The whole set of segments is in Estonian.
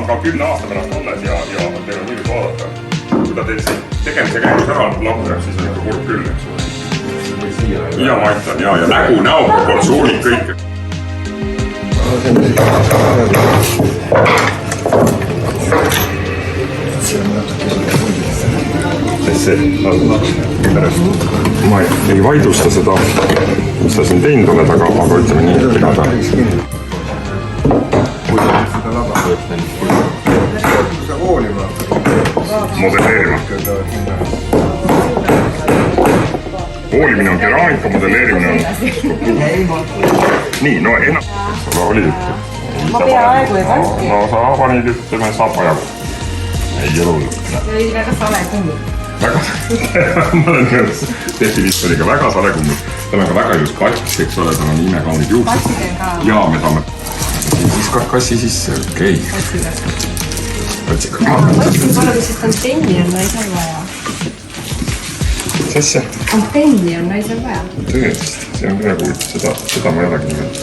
ka 10 aasta pärast alles ja teil on ilus vaadata. Kui ta teil siin tegemise käigus ära laguneb, siis on ikka kurb küll, eks ole. Ja ma ütlen, ja näo proportsioonid kõik. Ma ei vaidlusta seda, mis sa siin teinud oled, aga ütleme nii, et ega ta modelleerima. Hoolimine on keraamika, modelleerimine on skulptuur. Nii, no enam. Sulla oli juttu. Ma peaaegu ei varsti. No sa panid ütleme sapajagu. Ei ole hullu. See oli väga sale kummi. Väga ma olen nõus. Definiitoliga väga sale kummi. Tal on ka väga ilus kats, eks ole, tal on imekaunid juuksed. Katsiden ka. Jaa, me tahame siis kassi sisse, okei. Katsiga. Katsi pole, sest antenni on naisel vaja. Mis asja? Antenni on naisel vaja. Tõesti, see on praegu, seda ma ei olegi nimelt.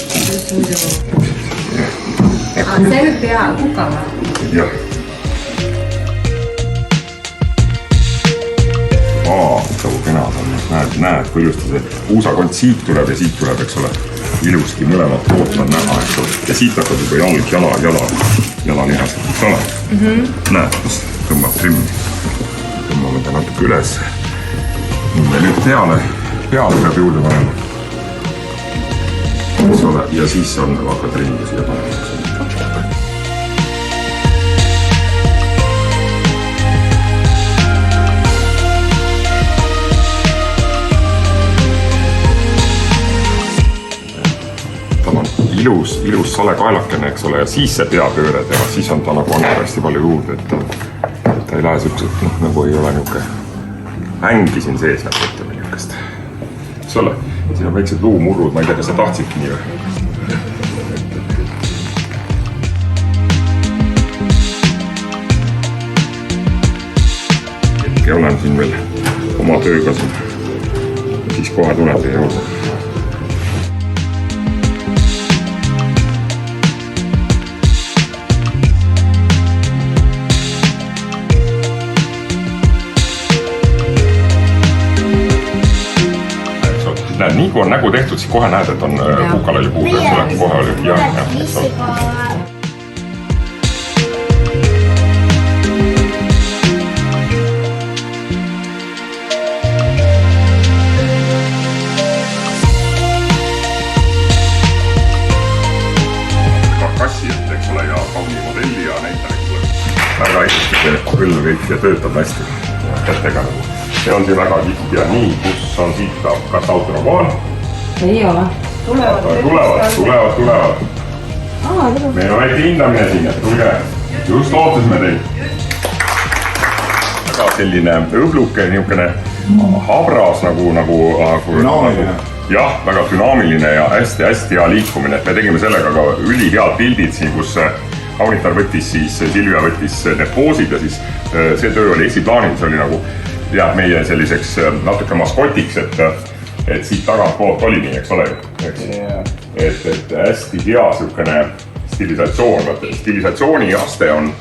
See nüüd pea kukama. Jah. Nagu kena on, näed, kui ilusti see puusakond siit tuleb ja siit tuleb, eks ole, ilusti mõlemad poolt on näha, eks ole, ja siit hakkab juba jalalihased, eks ole. Näed, kus tõmbab trimmi. Tõmbame ta natuke üles. Ja nüüd peale peab juurde panema. Eks ole, ja siis on hakkad ringi siia panema. Ilus sale kaelakene, eks ole, ja siis see peapööre teha, siis on ta nagu annab hästi palju juurde, et ta ei lähe siukselt, nagu ei ole niuke hängi siin sees, nagu ütleme niukest. Eks ole, siin on väiksed luumurrud, ma ei tea, kas sa tahtsidki nii või? Hetke olen siin veel oma tööga siin, siis kohe tuleb teie juurde. Nii kui on nägu tehtud, siis kohe näed, et on kukal oli puud, eks ole, kohe oli jah, eks ole. Kassi, eks ole, ja kauni modelli ja näitan, eks ole. Väga ilusti see rõll kõik ja töötab hästi kätega nagu. See on siin väga kihti ja nii, kus on siit kas autoromaan? Ei ole. Tulevad. Meil on väike hindamine siin, et tulge. Just lootusime teid. Väga selline õbluke, niisugune habras nagu jah, väga dünaamiline ja hästi hea liikumine. Me tegime sellega ka ülihead pildid siin, kus Kaunitar võttis siis, Silvia võttis need poosid ja siis see töö oli esiplaanil, see oli nagu jah, meie selliseks natuke maskotiks, et siit tagant poolt oli nii, eks ole ju. Et hästi hea siukene stilisatsioon, stilisatsiooni aste on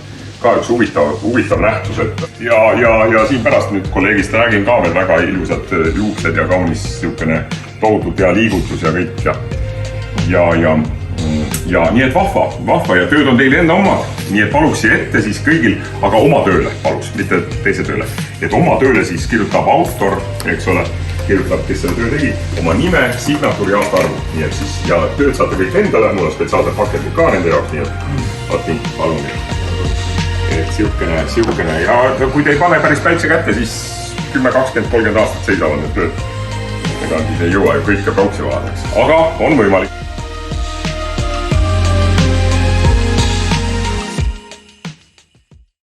ka üks huvitav nähtus, ja siin pärast nüüd kolleegist räägin ka veel väga ilusad juuksed ja kaunis siukene tohutult hea liigutus ja kõik ja nii et vahva ja tööd on teil enda omad, nii et paluks siia ette siis kõigil, aga oma tööle paluks, mitte teise tööle. Et oma tööle siis kirjutab autor, eks ole, kirjutab, kes selle töö tegi, oma nime, signatuuri ja aastaarvu. Nii et siis, ja tööd saate kõik endale, mul on spetsiaalsed pakendid ka nende jaoks, nii et vaati, palun. Et siukene ja kui te ei pane päris päitse kätte, siis 10, 20, 30 aastat seisavad need tööd. Ega siis ei jõua ju kõike prauksi vaadaks, aga on võimalik.